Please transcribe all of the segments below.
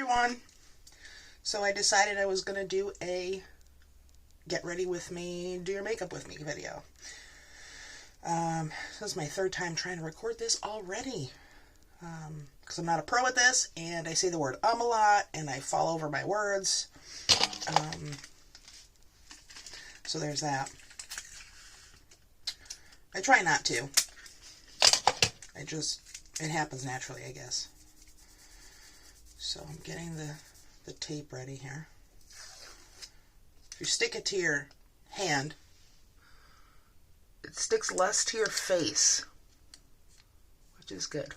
everyone. So I decided I was going to do a get ready with me, do your makeup with me video. This is my third time trying to record this already. Because I'm not a pro at this, and I say the word a lot, and I fall over my words. So there's that. I try not to. It happens naturally, I guess. So I'm getting the tape ready here. If you stick it to your hand, it sticks less to your face, which is good.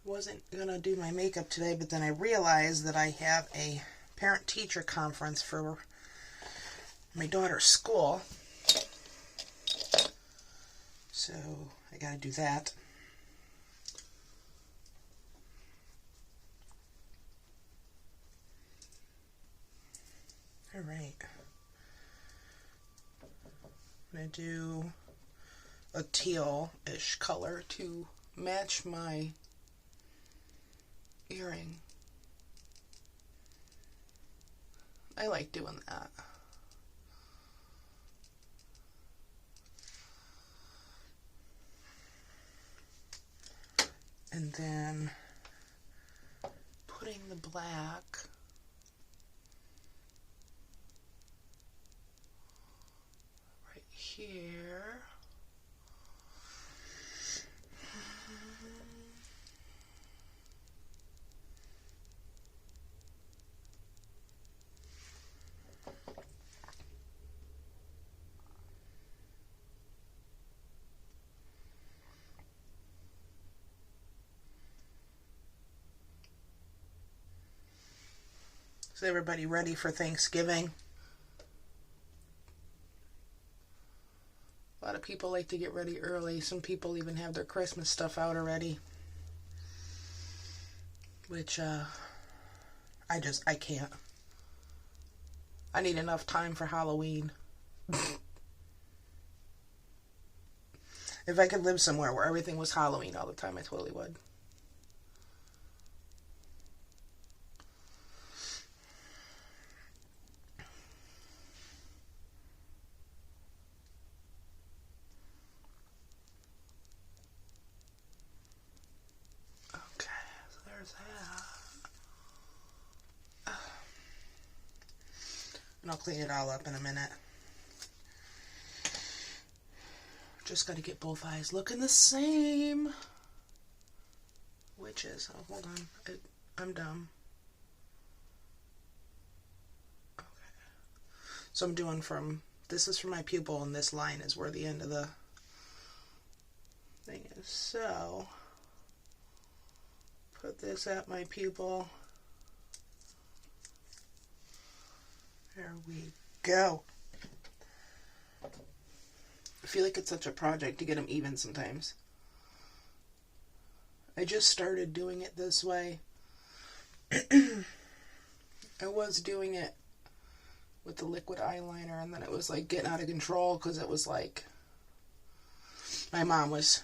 Wasn't gonna do my makeup today, but then I realized that I have a parent-teacher conference for my daughter's school, so I gotta do that. All right, I'm gonna do a teal-ish color to match my earring. I like doing that. And then putting the black right here. Is everybody ready for Thanksgiving? A lot of people like to get ready early. Some people even have their Christmas stuff out already. Which, I can't. I need enough time for Halloween. If I could live somewhere where everything was Halloween all the time, I totally would. And I'll clean it all up in a minute. Just got to get both eyes looking the same. Witches. Oh, hold on. I'm dumb. Okay. So I'm doing this is from my pupil, and this line is where the end of the thing is. So, put this at my pupil. There we go. I feel like it's such a project to get them even sometimes. I just started doing it this way. I was doing it with the liquid eyeliner, and then it was like getting out of control because it was like my mom was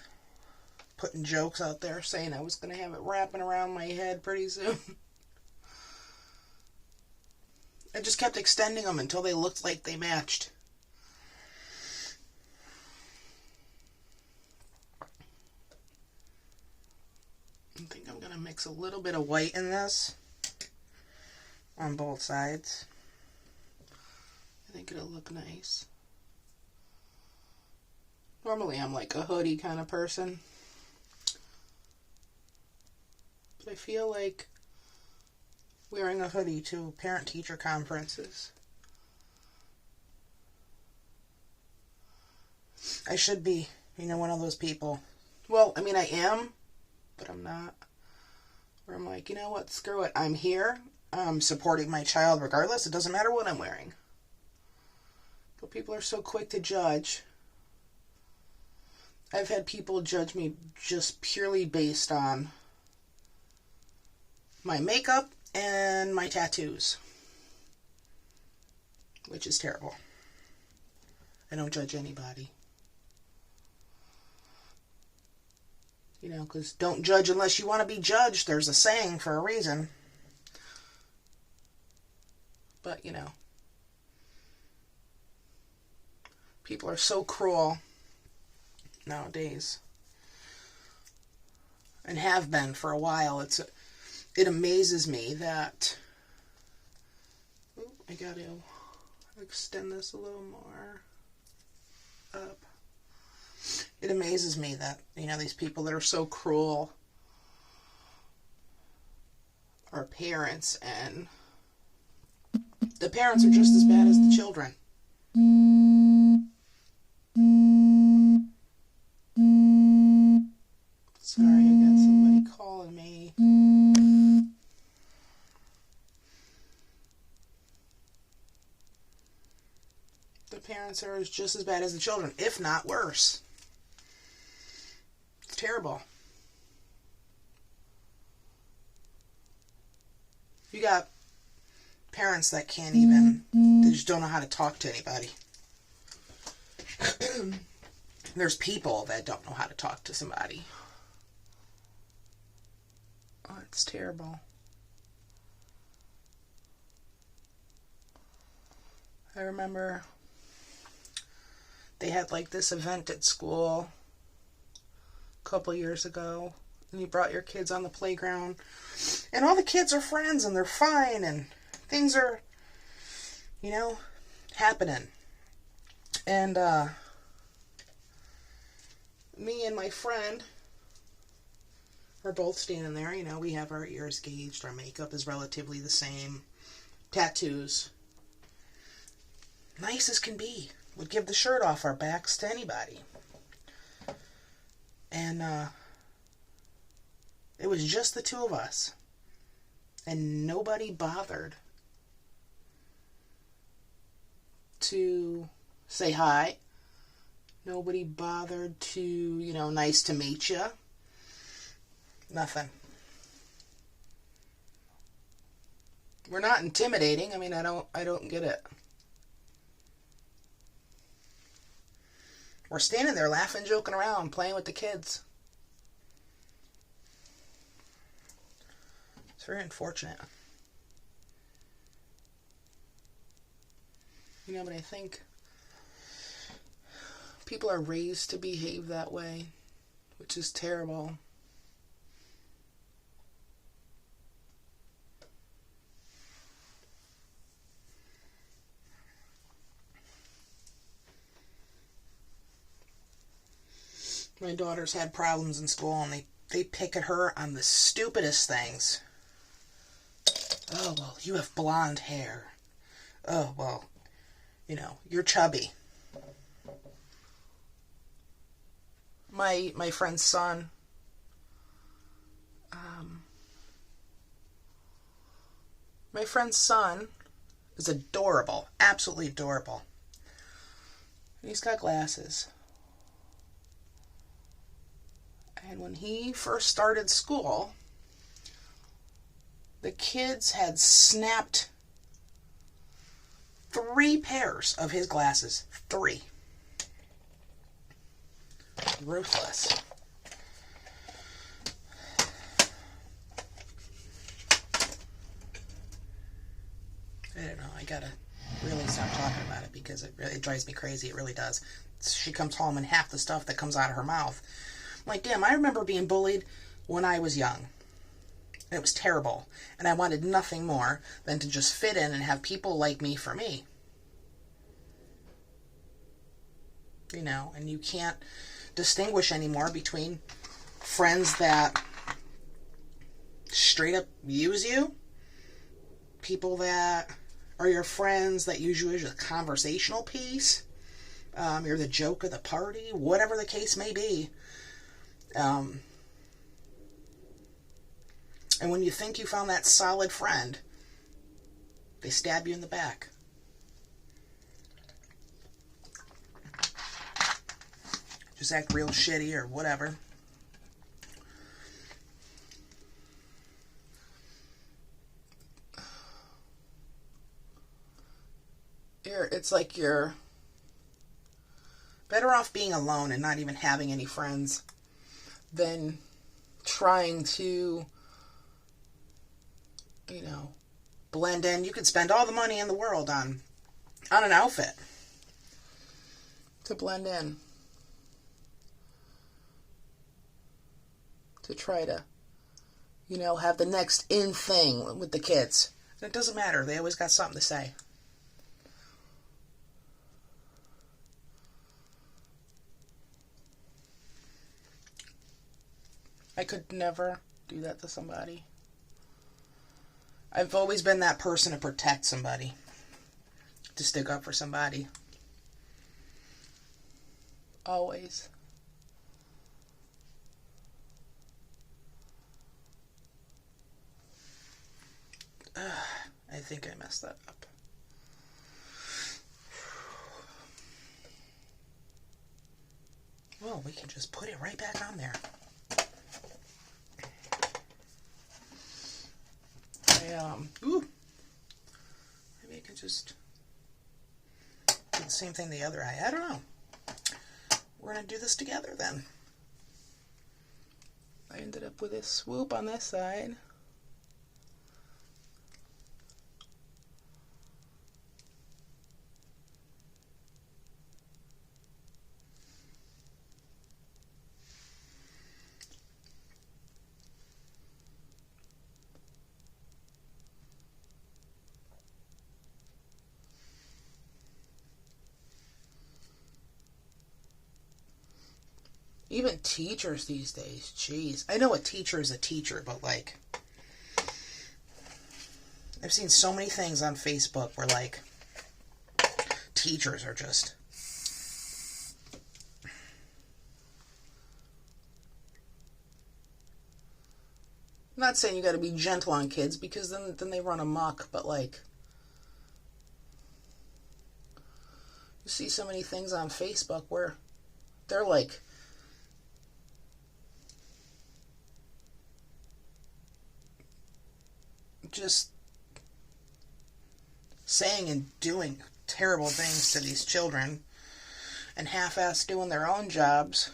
putting jokes out there saying I was going to have it wrapping around my head pretty soon. I just kept extending them until they looked like they matched. I think I'm going to mix a little bit of white in this on both sides. I think it'll look nice. Normally I'm like a hoodie kind of person, but I feel like wearing a hoodie to parent-teacher conferences, I should be, one of those people. Well, I mean, I am, but I'm not. Where I'm like, you know what, screw it. I'm here. I'm supporting my child regardless. It doesn't matter what I'm wearing. But people are so quick to judge. I've had people judge me just purely based on my makeup and my tattoos, which is terrible. I don't judge anybody. You know, because don't judge unless you want to be judged. There's a saying for a reason. But, you know, people are so cruel nowadays. And have been for a while. It amazes me that... Ooh, I got to extend this a little more up. It amazes me that, you know, these people that are so cruel are parents, and the parents are just as bad as the children. Sorry, I got somebody calling me. The parents are just as bad as the children, if not worse. It's terrible. You got parents that can't even, they just don't know how to talk to anybody. There's people that don't know how to talk to somebody. Oh, it's terrible. I remember they had like this event at school a couple years ago, and you brought your kids on the playground, and all the kids are friends and they're fine and things are, you know, happening. And me and my friend are both standing there. You know, we have our ears gauged, our makeup is relatively the same, tattoos, nice as can be. Would give the shirt off our backs to anybody. And it was just the two of us. And nobody bothered to say hi. Nobody bothered to, you know, nice to meet you. Nothing. We're not intimidating. I mean, I don't get it. We're standing there laughing, joking around, playing with the kids. It's very unfortunate. You know, but I think people are raised to behave that way, which is terrible. My daughter's had problems in school, and they pick at her on the stupidest things. Oh, well, you have blonde hair. Oh, well, you know, you're chubby. My friend's son, is adorable, absolutely adorable. And he's got glasses. And when he first started school, the kids had snapped 3 pairs of his glasses. 3. Ruthless. I don't know. I gotta really stop talking about it because it drives me crazy. It really does. She comes home and half the stuff that comes out of her mouth. I'm like, damn, I remember being bullied when I was young. It was terrible. And I wanted nothing more than to just fit in and have people like me for me. You know, and you can't distinguish anymore between friends that straight up use you, people that are your friends that use you as a conversational piece, you're the joke of the party, whatever the case may be. And when you think you found that solid friend, they stab you in the back. Just act real shitty or whatever. It's like you're better off being alone and not even having any friends than trying to, blend in. You could spend all the money in the world on an outfit to blend in, to try to, have the next in thing with the kids. And it doesn't matter. They always got something to say. I could never do that to somebody. I've always been that person to protect somebody, to stick up for somebody. Always. I think I messed that up. Well, we can just put it right back on there. Maybe I could just do the same thing the other eye. I don't know. We're going to do this together then. I ended up with a swoop on this side. Even teachers these days, jeez. I know a teacher is a teacher, but I've seen so many things on Facebook where teachers are just I'm not saying you got to be gentle on kids, because then they run amok, but you see so many things on Facebook where they're just saying and doing terrible things to these children and half-ass doing their own jobs.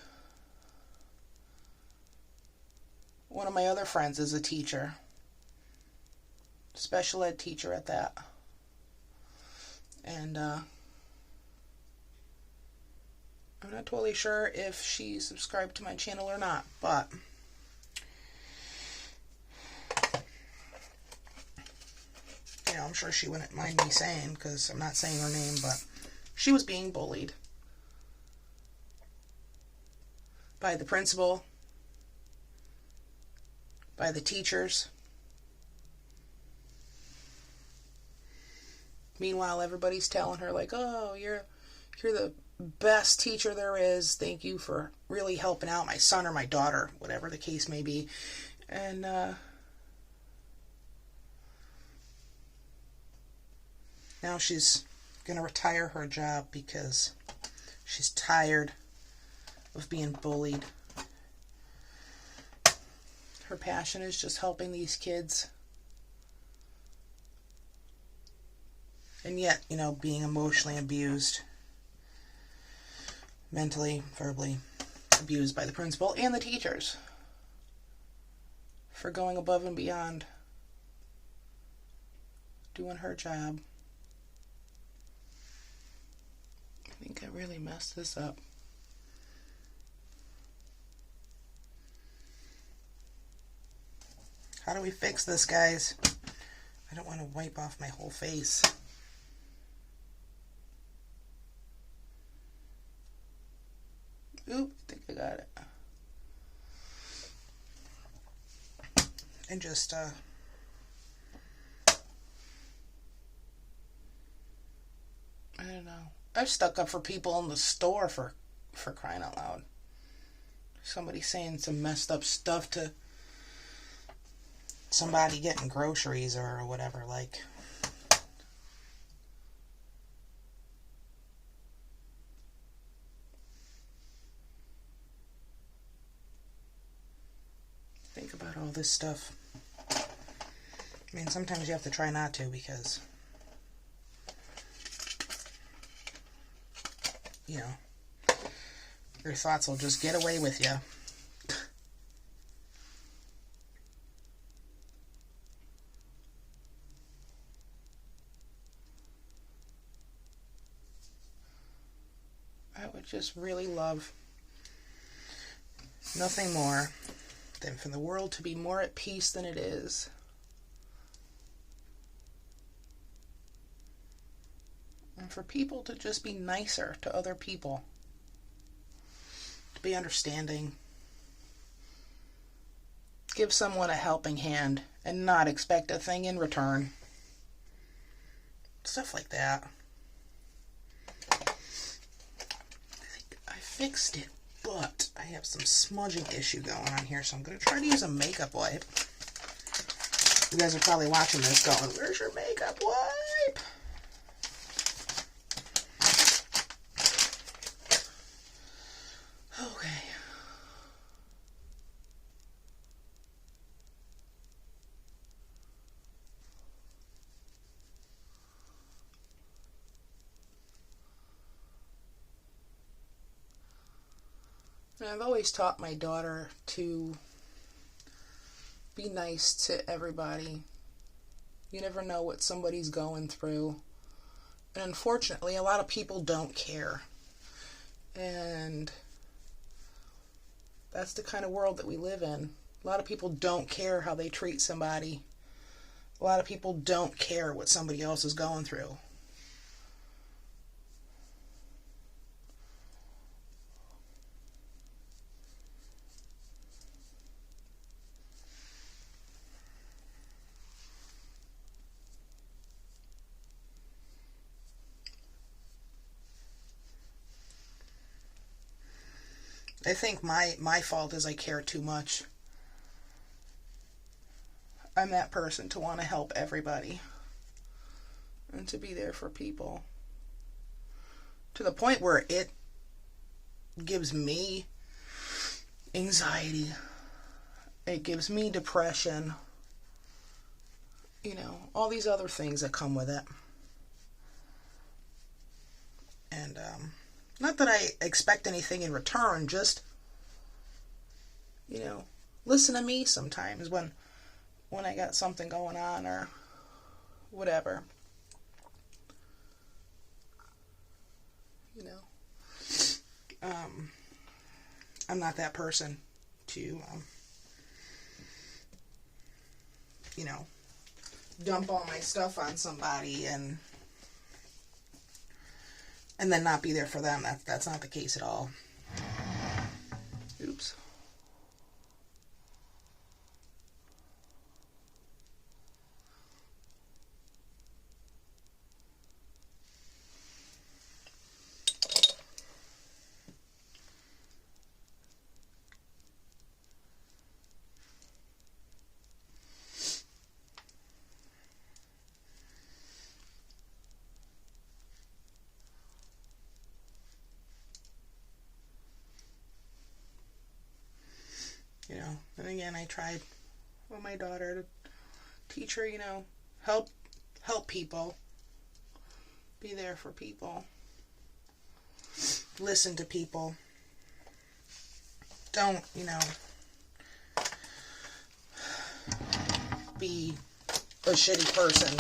One of my other friends is a teacher, special ed teacher at that, and I'm not totally sure if she subscribed to my channel or not, but I'm sure she wouldn't mind me saying, because I'm not saying her name, but she was being bullied by the principal, by the teachers. Meanwhile, everybody's telling her oh, you're the best teacher there is. Thank you for really helping out my son or my daughter, whatever the case may be. And now she's going to retire her job because she's tired of being bullied. Her passion is just helping these kids. And yet, being emotionally abused, mentally, verbally abused by the principal and the teachers for going above and beyond, doing her job. I think I really messed this up. How do we fix this, guys? I don't want to wipe off my whole face. Oop, I think I got it. And just, I don't know. I've stuck up for people in the store for crying out loud. Somebody saying some messed up stuff to somebody getting groceries or whatever, think about all this stuff. I mean, sometimes you have to try not to, because your thoughts will just get away with you. just really love nothing more than for the world to be more at peace than it is. And for people to just be nicer to other people. To be understanding. Give someone a helping hand and not expect a thing in return. Stuff like that. I think I fixed it, but I have some smudging issue going on here, so I'm going to try to use a makeup wipe. You guys are probably watching this going, where's your makeup wipe? Okay. And I've always taught my daughter to be nice to everybody. You never know what somebody's going through. And unfortunately, a lot of people don't care. And that's the kind of world that we live in. A lot of people don't care how they treat somebody. A lot of people don't care what somebody else is going through. I think my fault is I care too much. I'm that person to want to help everybody and to be there for people. To the point where it gives me anxiety. It gives me depression. You know, all these other things that come with it. And, not that I expect anything in return, just, you know, listen to me sometimes when I got something going on or whatever. You know, I'm not that person to, you know, dump all my stuff on somebody and then not be there for them. That's not the case at all. Oops. You know, and again, I tried with my daughter to teach her, you know, help people, be there for people, listen to people. Don't, you know, be a shitty person.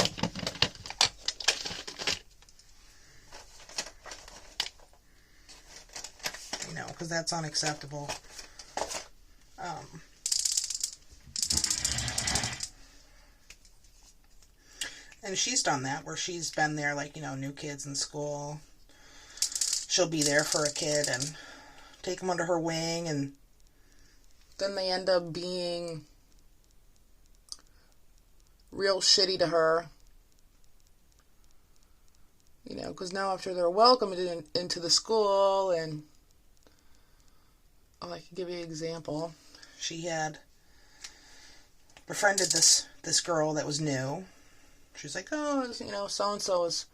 You know, because that's unacceptable. And she's done that, where she's been there, like, you know, new kids in school. She'll be there for a kid and take them under her wing, and then they end up being real shitty to her. You know, because now after they're welcomed into the school, and I can give you an example. She had befriended this girl that was new. She's like, oh, you know, so-and-so is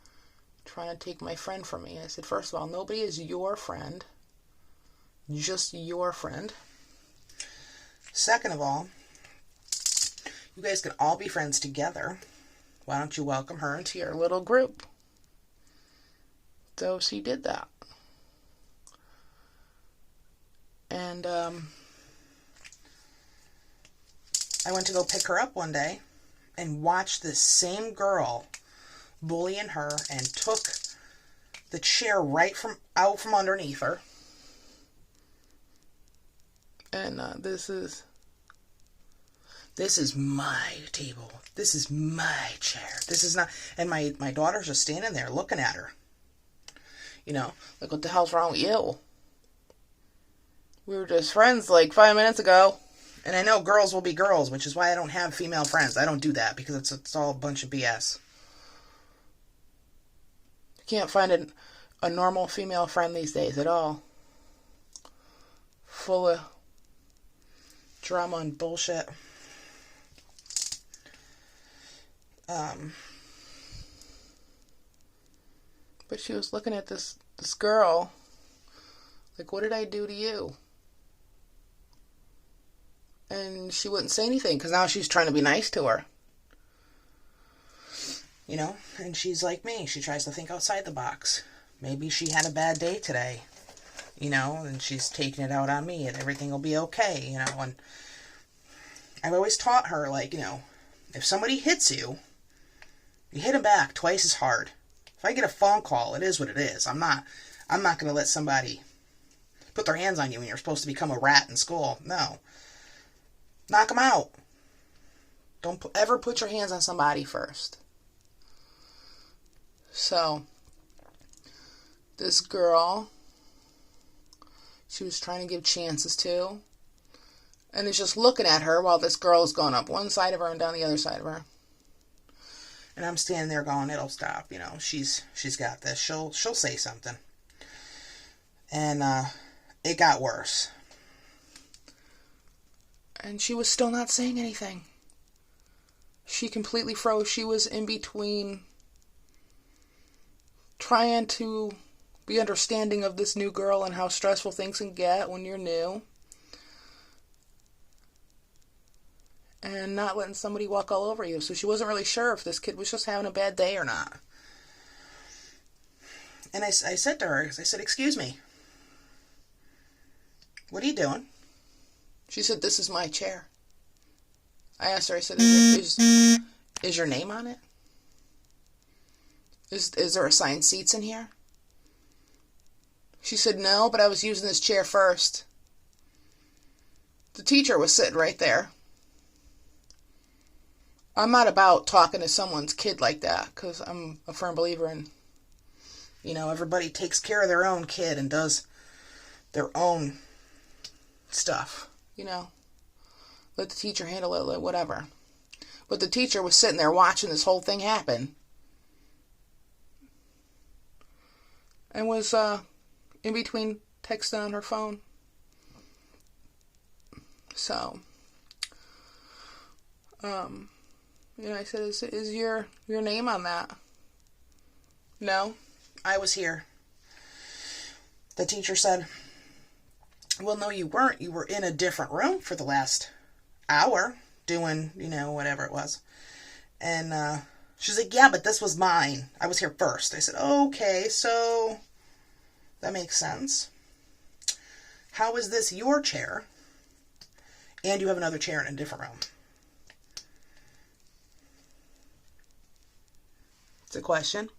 trying to take my friend from me. I said, first of all, nobody is your friend. Just your friend. Second of all, you guys can all be friends together. Why don't you welcome her into your little group? So she did that. And I went to go pick her up one day and watched this same girl bullying her and took the chair out from underneath her. And this is my table. This is my chair. This is not... And my daughter's just standing there looking at her. You know, like, what the hell's wrong with you? We were just friends like 5 minutes ago. And I know girls will be girls, which is why I don't have female friends. I don't do that because it's all a bunch of BS. You can't find a normal female friend these days at all. Full of drama and bullshit. But she was looking at this girl like, what did I do to you? And she wouldn't say anything because now she's trying to be nice to her. You know, and she's like me. She tries to think outside the box. Maybe she had a bad day today, you know, and she's taking it out on me and everything will be okay, you know. And I've always taught her, like, you know, if somebody hits you, you hit them back twice as hard. If I get a phone call, it is what it is. I'm not going to let somebody put their hands on you when you're supposed to become a rat in school. No. Knock them out. Don't ever put your hands on somebody first. So, this girl, she was trying to give chances to, and is just looking at her while this girl is going up one side of her and down the other side of her. And I'm standing there going, it'll stop, you know. She's got this. She'll say something. And it got worse. And she was still not saying anything. She completely froze. She was in between trying to be understanding of this new girl and how stressful things can get when you're new, and not letting somebody walk all over you. So she wasn't really sure if this kid was just having a bad day or not. And I said to her, I said, excuse me, what are you doing? She said, this is my chair. I asked her, I said, is your name on it? Is there assigned seats in here? She said, no, but I was using this chair first. The teacher was sitting right there. I'm not about talking to someone's kid like that, because I'm a firm believer in, you know, everybody takes care of their own kid and does their own stuff, you know. Let the teacher handle it, whatever. But the teacher was sitting there watching this whole thing happen. And was in between texting on her phone. So, you know, I said, is your name on that? No, I was here. The teacher said, well, no, you weren't. You were in a different room for the last hour doing, you know, whatever it was. And she's like, yeah, but this was mine. I was here first. I said, okay, so that makes sense. How is this your chair? And you have another chair in a different room. It's a question.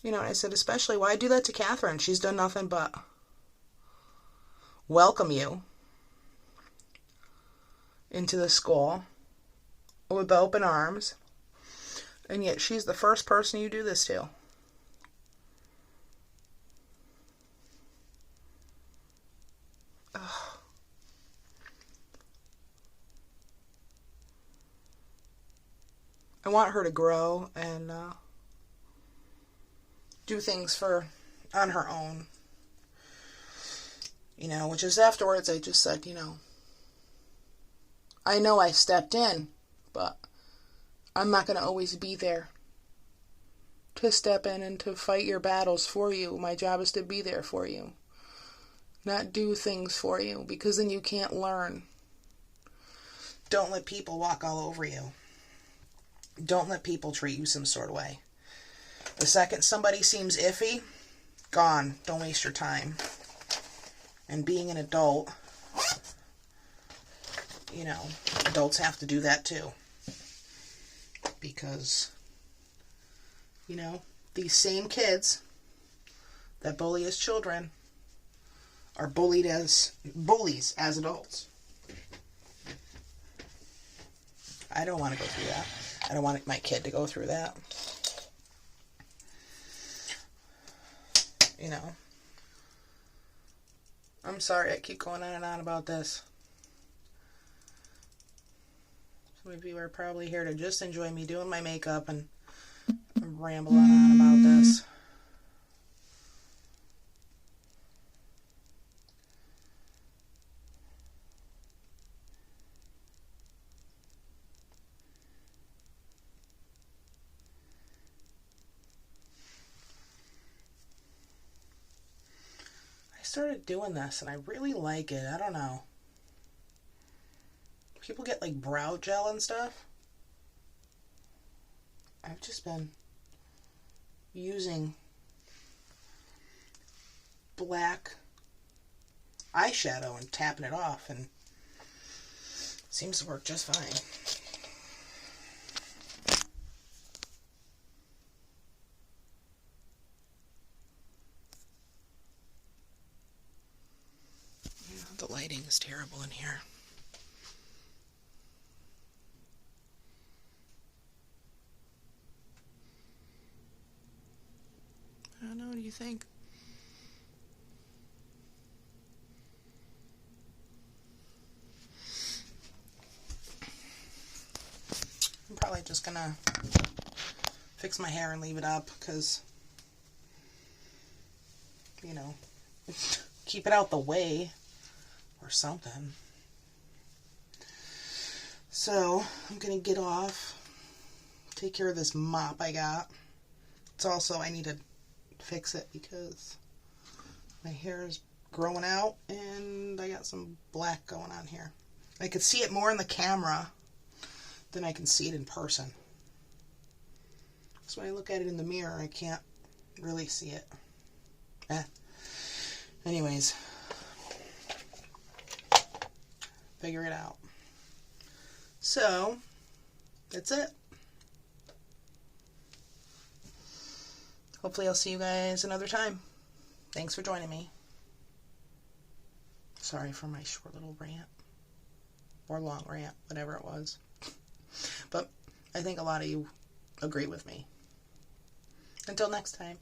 You know, and I said, especially, why do that to Catherine? She's done nothing but welcome you into the school with open arms. And yet she's the first person you do this to. Ugh. I want her to grow and do things on her own. You know, which is afterwards I just said, you know, I know I stepped in, but I'm not going to always be there to step in and to fight your battles for you. My job is to be there for you, not do things for you, because then you can't learn. Don't let people walk all over you. Don't let people treat you some sort of way. The second somebody seems iffy, gone. Don't waste your time. And being an adult, you know, adults have to do that too. Because, you know, these same kids that bully as children are bullies as adults. I don't want to go through that. I don't want my kid to go through that. You know. I'm sorry I keep going on and on about this. Some of you are probably here to just enjoy me doing my makeup and rambling on about this. I started doing this and I really like it. I don't know. People get like brow gel and stuff. I've just been using black eyeshadow and tapping it off, and it seems to work just fine. The lighting is terrible in here. I don't know, what do you think? I'm probably just gonna fix my hair and leave it up because, you know, keep it out the way or something. So I'm gonna get off, take care of this mop I got. It's also, I need to fix it because my hair is growing out and I got some black going on here. I could see it more in the camera than I can see it in person. So when I look at it in the mirror, I can't really see it. Anyways, figure it out. So, that's it. Hopefully I'll see you guys another time. Thanks for joining me. Sorry for my short little rant. Or long rant, whatever it was. But I think a lot of you agree with me. Until next time.